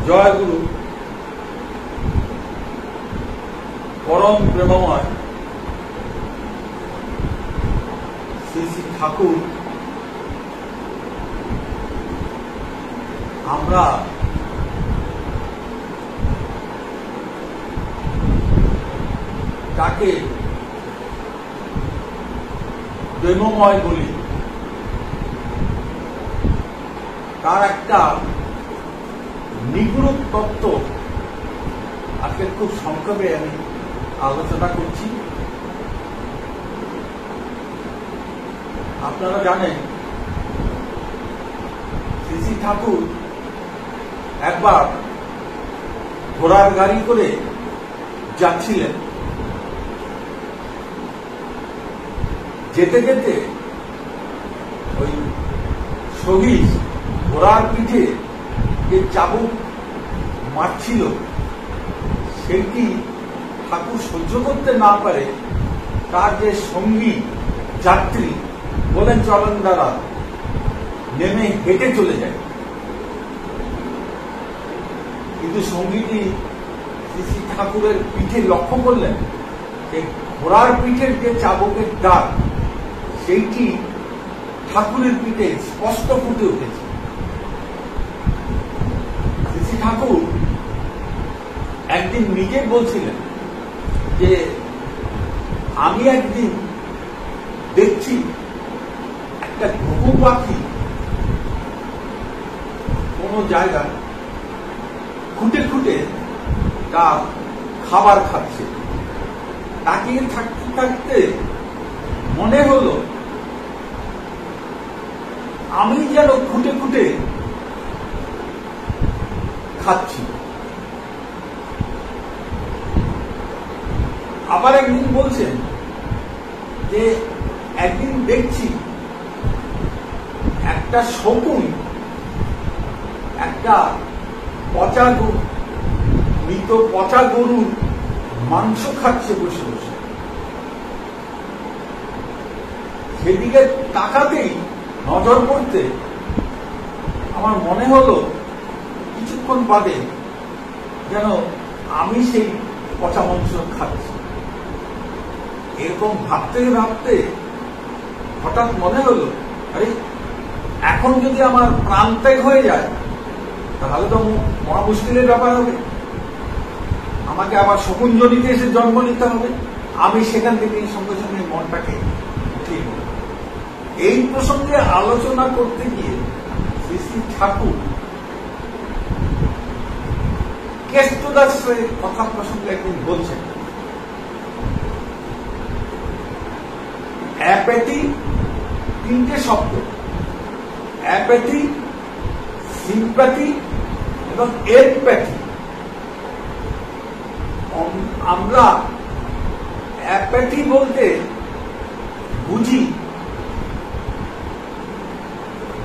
জয়গুরু পরম প্রেমময় শ্রী শ্রী ঠাকুর আমরা তাকে প্রেমময় বলি। তার একটা নিগুড় তত্ত্ব আজকে খুব সংক্ষেপে আমি আলোচনা করছি। আপনারা জানেন শ্রী শ্রী ঠাকুর একবার ঘোড়ার গাড়ি করে যাচ্ছিলেন। যেতে যেতে ওই সহিস ঘোড়ার পিঠে যে চাবুক মারছিল সেটি ঠাকুর সহ্য করতে না পারে তার যে সঙ্গী যাত্রী বলেন চলেন দ্বারা নেমে হেঁটে চলে যায়। কিন্তু সঙ্গীটি শ্রী শ্রী ঠাকুরের পিঠে লক্ষ্য করলেন যে ঘোড়ার পিঠের যে চাবুকের দাগ সেইটি ঠাকুরের পিঠে স্পষ্ট ফুটে উঠেছে। শ্রী শ্রী ঠাকুর একদিন নিজে বলছিলেন যে আমি একদিন দেখছি একটা ঘুঘু পাখি কোন জায়গায় খুঁটে খুঁটে তার খাবার খাচ্ছে। তাকিয়ে থাকতে থাকতে মনে হলো আমি যেন খুঁটে খুঁটে খাচ্ছি। আবার একদিন বলছেন যে একদিন দেখছি একটা শকুন একটা মৃত পচা গরুর মাংস খাচ্ছে বসে বসে। সেদিকে তাকাতেই নজর পড়তে আমার মনে হলো কিছুক্ষণ বাদে যেন আমি সেই পচা মাংস খাচ্ছি। এরকম ভাবতে ভাবতে হঠাৎ মনে হলো আরে এখন যদি আমার প্রাণ ত্যাগ হয়ে যায় তাহলে তো মহা মুশকিলের ব্যাপার হবে। আমাকে আবার শকুঞ্জনিতে এসে জন্ম নিতে হবে। আমি সেখান থেকে সঙ্গে সঙ্গে মনটাকে উঠিয়ে নেব। এই প্রসঙ্গে আলোচনা করতে গিয়ে শ্রী শ্রী ঠাকুর কেষ্টদাসের কথা প্রসঙ্গে একদিন বলছেন অ্যাপ্যাথি তিনটে শব্দ, অ্যাপ্যাথি, সিম্প্যাথি এবং এমপ্যাথি। আমরা অ্যাপ্যাথি বলতে বুঝি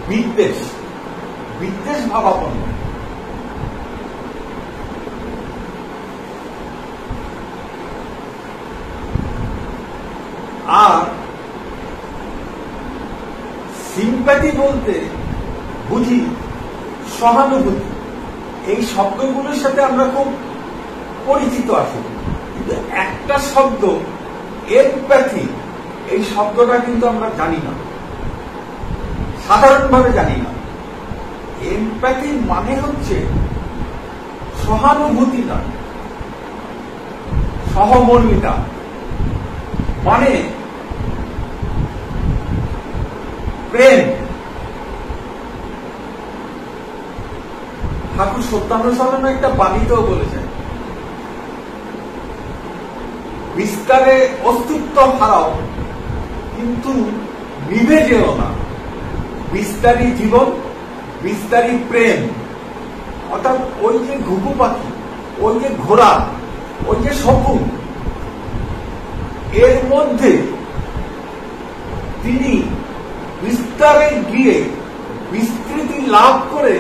বিদ্বেষ, বিদ্বেষ ভাবাপন্ন। আর সিম্প্যাথি বলতে বুঝি সহানুভূতি। এই শব্দগুলোর সাথে আমরা খুব পরিচিত আছি, কিন্তু একটা শব্দ এমপ্যাথি, এই শব্দটা কিন্তু আমরা জানি না, সাধারণভাবে জানি না। এমপ্যাথি মানে হচ্ছে সহানুভূতি নয়, সহমর্মিতা। মানে প্রেম। ঠাকুর সত্যানুসরণে একটা বাণীতেও বলেছেন বিস্তারে অস্তিত্ব হারাও কিন্তু নিভে যেও না। বিস্তারী জীবন, বিস্তারী প্রেম। অর্থাৎ ওই যে ঘুঘু পাখি, ওই যে ঘোড়া, ওই যে শকুন, এর মধ্যে তিনি বিস্তারে গিয়ে বিস্তৃতি লাভ করে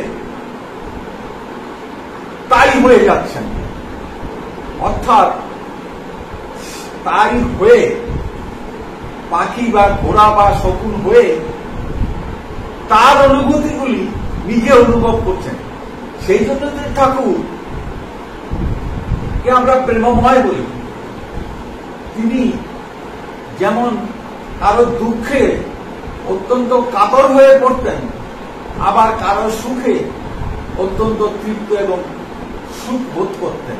তাই হয়ে যাচ্ছেন। অর্থাৎ তাই হয়ে পাখি বা ঘোড়া বা শকুন হয়ে তার অনুভূতিগুলি নিজে অনুভব করছেন। সেই জন্য ঠাকুর কে আমরা প্রেমময় বলি। তিনি যেমন কারো দুঃখে অত্যন্ত কাতর হয়ে পড়তেন, আবার কারো সুখে অত্যন্ত তৃপ্ত এবং সুখ বোধ করতেন।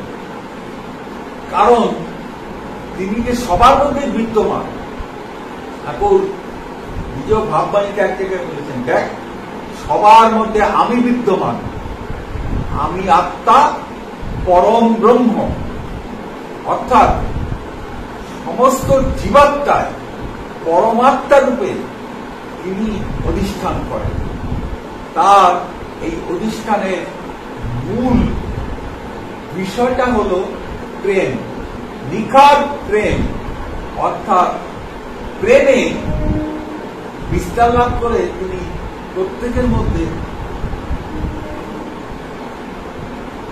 কারণ তিনি যে সবার মধ্যে বিদ্যমান। ঠাকুর নিজ ভাববাণীতে এক জায়গায় বলেছেন, দেখ সবার মধ্যে আমি বিদ্যমান, আমি আত্মা পরম ব্রহ্ম। অর্থাৎ সমস্ত জীবাত্মায় পরমাত্মা রূপে তিনি অধিষ্ঠান করেন। তার এই অধিষ্ঠানের মূল বিষয়টা হল প্রেম, নিখাদ প্রেম। অর্থাৎ প্রেমে বিস্তার লাভ করে তিনি প্রত্যেকের মধ্যে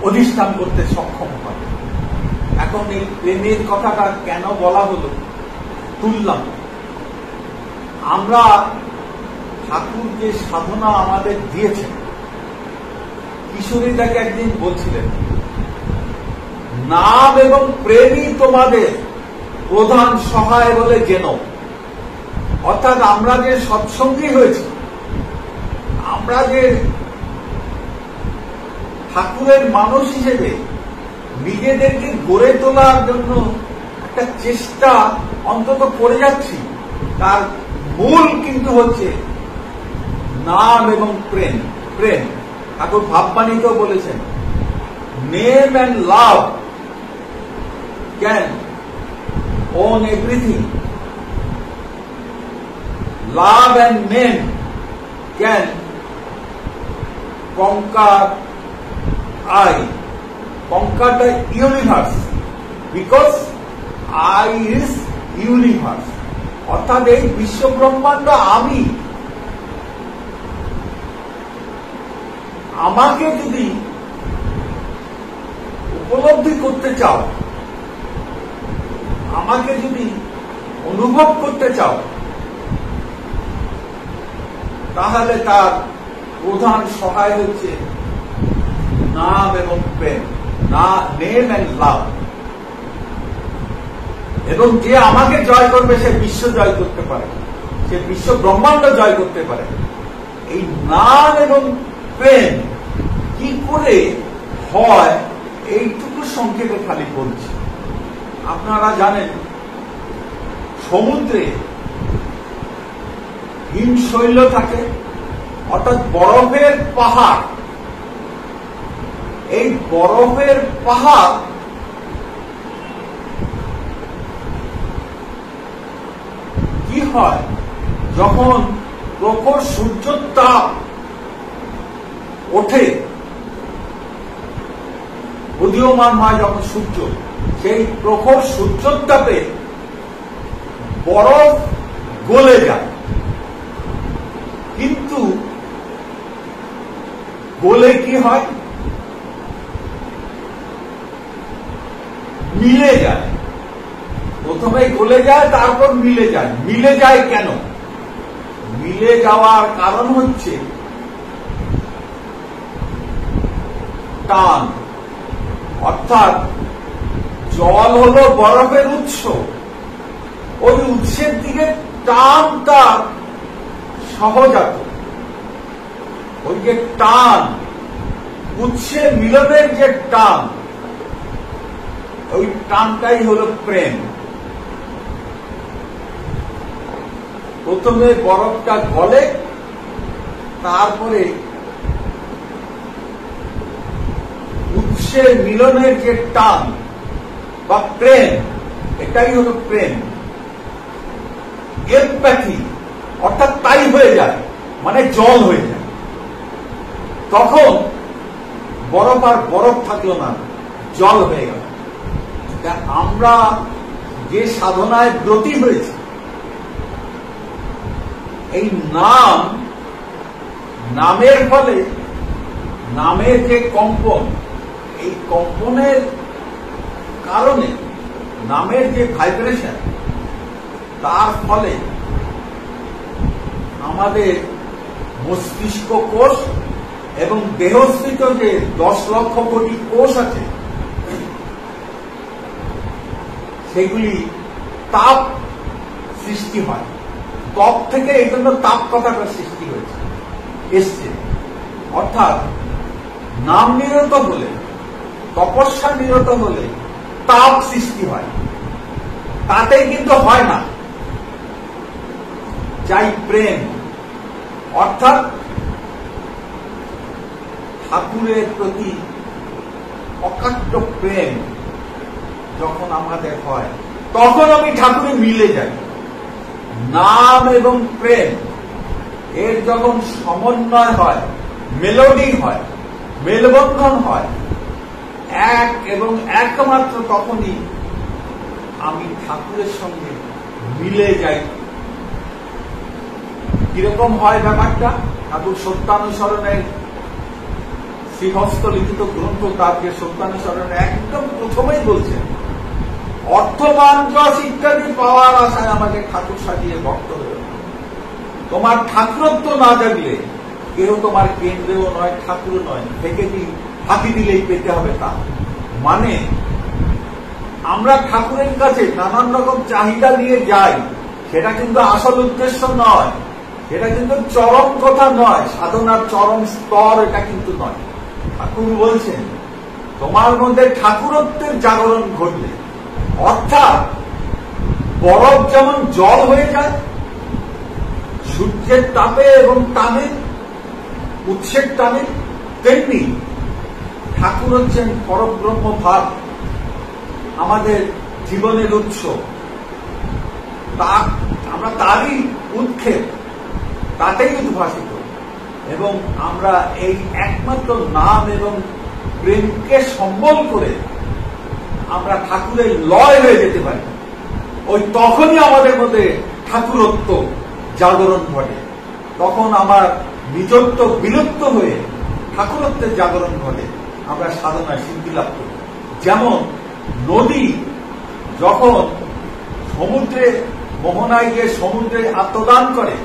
অধিষ্ঠান করতে সক্ষম হয়। এখন এই প্রেমের কথাটা কেন বলা হলো তুললাম। আমরা ঠাকুর যে সাধনা আমাদের দিয়েছেন, কিশোরী তাকে একদিন বলছিলেন, নাম এবং প্রেমই তোমাদের প্রধান সহায় বলে জেন। অর্থাৎ আমরা যে সৎসঙ্গী হয়েছি, আমরা যে ঠাকুরের মানুষ হিসেবে নিজেদেরকে গড়ে তোলার জন্য একটা চেষ্টা অন্তত করে যাচ্ছি, তার মূল কিন্তু হচ্ছে নাম এবং প্রেম। প্রেম ঠাকুর ভাববাণীতেও বলেছেন, name and love can own everything. Love and name can conquer I. Conquer the universe. Because I is universe. অর্থাৎ এই বিশ্ব ব্রহ্মাণ্ড আমি। আমাকে যদি উপলব্ধি করতে চাও, আমাকে যদি অনুভব করতে চাও, তাহলে তার প্রধান সহায় হচ্ছে নাম এবং প্রেম, নেম অ্যান্ড লাভ। এবং যে আমাকে জয় করবে সে বিশ্ব জয় করতে পারে, সে বিশ্ব ব্রহ্মাণ্ড জয় করতে পারে। এই নাম এবং প্রেম কি করে হয় এইটুকু সংক্ষেপে খালি বলছি। আপনারা জানেন সমুদ্রে হিমশৈল থাকে, অর্থাৎ বরফের পাহাড়। এই বরফের পাহাড় কি হয় যখন প্রখর সূর্যের তাপ ওঠে, উদীয়মান হয় যখন সূর্য, সেই প্রখর সূর্যোত্তাপে বরফ গলে যায়। কিন্তু গলে কি হয়? মিলে যায়। প্রথমে গলে যায়, তারপর মিলে যায়। মিলে যায় কেন? মিলে যাওয়ার কারণ হচ্ছে টান। অর্থাৎ জল হলো বরফের উৎস, ওই উৎসের দিকে টান তার সহজাত। ওই যে টান, উৎসের মিলনের যে টান, ওই টানটাই হলো প্রেম। প্রথমে বরফটা গলে, তারপরে উৎসের মিলনের যে টান বা প্রেম, এটাই হলো প্রেম। এমপ্যাথি, অর্থাৎ তাই হয়ে যায়, মানে জল হয়ে যায়। তখন বরফ আর বরফ থাকলো না, জল হয়ে গেল। আমরা যে সাধনায় ব্রতী হয়েছি, এই নাম, নামের ফলে নামের যে কম্পন, এই কম্পনের কারণে নামের যে ভাইব্রেশন, তার ফলে আমাদের মস্তিষ্ক কোষ এবং দেহস্থিত যে 10 লক্ষ কোটি কোষ আছে সেগুলি তাপ সৃষ্টি হয়। তপ থেকে এই জন্য তাপ কথাটা সৃষ্টি হয়েছে এসছে, অর্থাৎ নাম নিরত হলে, তপস্যা নিরত হলে তাপ সৃষ্টি হয়। তাতেই কিন্তু হয় না, চাই প্রেম, অর্থাৎ ঠাকুরের প্রতি অকাট্য প্রেম যখন আমাদের হয় তখন আমি ঠাকুরে মিলে যাই। নাম এবং প্রেম এর যখন সমন্বয় হয়, মেলোডি হয়, মেলবন্ধন হয়, এক এবং একমাত্র তখনই আমি ঠাকুরের সঙ্গে মিলে যাই। কিরকম হয় ব্যাপারটা? ঠাকুর সত্যানুসরণের শ্রীহস্ত লিখিত গ্রন্থ তার যে সত্যানুসরণে একদম প্রথমেই বলছেন, অর্থবান যশ ইত্যাদি পাওয়ার আশায় আমাকে ঠাকুর সাজিয়ে ভক্ত হয়ে, তোমার ঠাকুরত্ব না জাগলে কেউ তোমার কেন্দ্রেও নয়, ঠাকুর নয়, থেকে ফাঁকি দিলেই পেতে হবে তা। মানে আমরা ঠাকুরের কাছে নানান রকম চাহিদা নিয়ে যাই, সেটা কিন্তু আসল উদ্দেশ্য নয়, সেটা কিন্তু চরম কথা নয়, সাধনার চরম স্তর এটা কিন্তু নয়। ঠাকুর বলছেন তোমার মধ্যে ঠাকুরত্বের জাগরণ ঘটলে, অর্থাৎ বরফ যেমন জল হয়ে যায় সূর্যের তাপে এবং টানে, উৎসের টানে, তেমনি ঠাকুর হচ্ছেন পরব্রহ্ম ভাব, আমাদের জীবনের উৎস, আমরা তারই উৎক্ষেপ, তাতেই উদ্ভাসিত। এবং আমরা এই একমাত্র নাম এবং প্রেমকে সম্বল করে আমরা ঠাকুরের লয় হয়ে যেতে পারি। ওই তখনই আমাদের মধ্যে ঠাকুরত্ব জাগরণ ঘটে, তখন আমার নিজত্ব বিলুপ্ত হয়ে ঠাকুরত্বের জাগরণ ঘটে, আমরা সাধনায় সিদ্ধি লাভ করি। যেমন নদী যখন সমুদ্রে মোহনায় গিয়ে সমুদ্রে আত্মদান করে,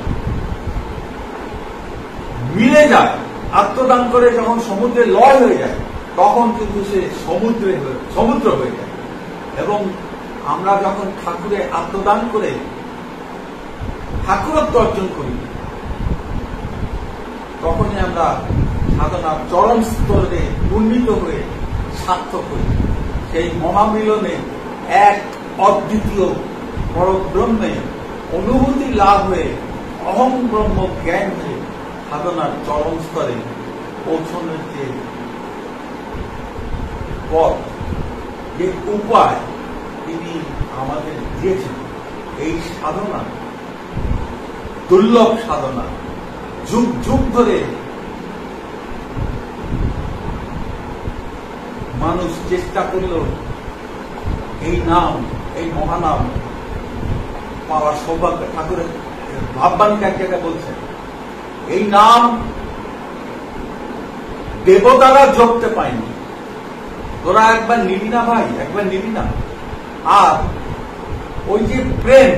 মিলে যায়, আত্মদান করে যখন সমুদ্রে লয় হয়ে যায় তখন কিন্তু সে সমুদ্র হয়ে যায়। এবং আমরা যখন ঠাকুরে আত্মদান করে ঠাকুরত্ব অর্জন করি তখনই আমরা সাধনার চরম স্তরে উন্নীত হয়ে সার্থক হই। সেই মহামিলনে এক অদ্বিতীয় পরব্রহ্মে অনুভূতি লাভ হয়ে অহং ব্রহ্ম জ্ঞান হয়ে সাধনার চরম স্তরে পৌঁছানোর যে পথ, যে উপায় তিনি আমাদের দিয়েছেন, এই সাধনা দুর্লভ সাধনা, যুগ যুগ ধরে মানুষ চেষ্টা করল এই নাম, এই মহানাম পাওয়ার সৌভাগ্য। ঠাকুরের ভাববাণীটা এক জায়গায় বলছেন, এই নাম দেবতারা জপতে পায়নি, তোরা একবার নিবি না ভাই, একবার নিবি না। আর ওই যে প্রেম,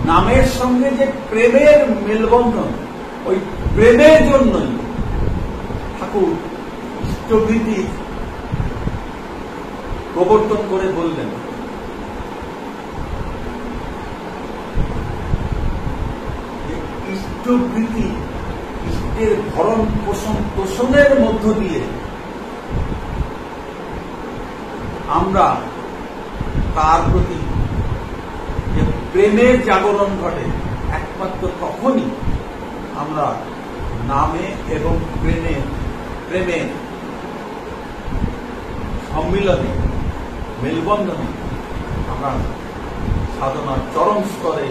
নামের সঙ্গে যে প্রেমের মেলবন্ধন, ওই প্রেমের জন্যই ঠাকুর ইষ্টভীতি প্রবর্তন করে বললেন, ইষ্টভীতি, ইষ্টের ভরণ পোষণের মধ্য দিয়ে আমরা তার প্রতি যে প্রেমের জাগরণ ঘটে, একমাত্র তখনই আমরা নামে এবং প্রেমে সম্মিলনে, মেলবন্ধনে আমরা সাধনার চরম স্তরে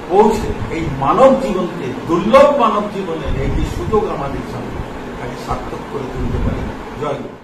পৌঁছে এই মানব জীবনকে, দুর্লভ মানব জীবনের এই যে সুযোগ আমাদের সামনে, তাকে সার্থক করে তুলতে পারি। জয় গুরু।